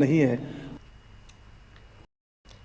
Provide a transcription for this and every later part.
نہیں ہے۔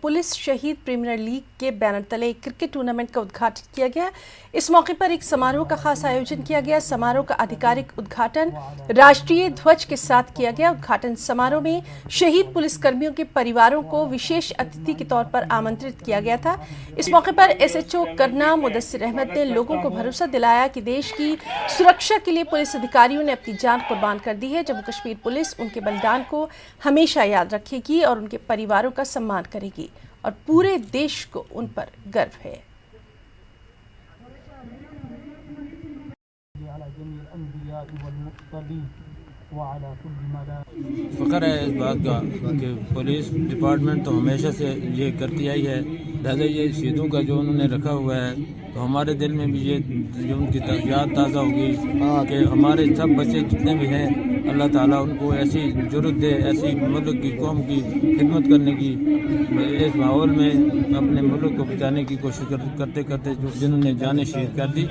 پولیس شہید پریمیئر لیگ کے بینر تلے کرکٹ ٹورنامنٹ کا ادگھاٹن کیا گیا۔ اس موقع پر ایک سماروہ کا خاص آیوجن کیا گیا۔ سماروہ کا آدھیکارک ادگھاٹن راشٹریہ دھوج کے ساتھ کیا گیا۔ ادگھاٹن سماروہ میں شہید پولیس کرمیوں کے پریواروں کو وشیش اتھتی کے طور پر آمنترت کیا گیا تھا۔ اس موقع پر SHO کرنا مدثر احمد نے لوگوں کو بھروسہ دلایا کہ دیش کی سرکشا کے لیے پولیس ادھیکاریوں نے اپنی جان قربان کر دی ہے۔ جموں کشمیر پولیس ان کے بلیدان کو ہمیشہ یاد رکھے گی اور ان کے پریواروں کا سمان کرے گی اور پورے دیش کو ان پر گرو ہے۔ فخر ہے اس بات کا کہ پولیس ڈپارٹمنٹ تو ہمیشہ سے یہ کرتی آئی ہے، لہذا یہ شہیدوں کا جو انہوں نے رکھا ہوا ہے تو ہمارے دل میں بھی یہ جو ان کی یاد تازہ ہوگی کہ ہمارے سب بچے جتنے بھی ہیں اللہ تعالیٰ ان کو ایسی جرأت دے، ایسی ملک کی قوم کی خدمت کرنے کی اس ماحول میں اپنے ملک کو بچانے کی کوشش کرتے کرتے جنہوں نے جانیں شہید کر دی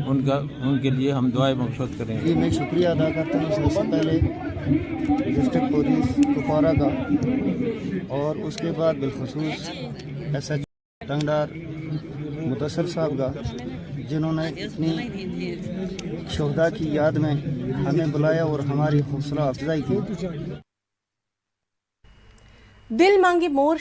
ان کے لیے ہم دعائیں مغفرت کریں گے۔ میں شکریہ ادا کرتا ہوں سب سے پہلے ڈسٹرکٹ پولیس کپواڑہ کا اور اس کے بعد بالخصوص SHO ٹنگڈار مدثر صاحب کا، جنہوں نے اپنی شہداء کی یاد میں ہمیں بلایا اور ہماری حوصلہ افزائی کی۔ دل مانگے مور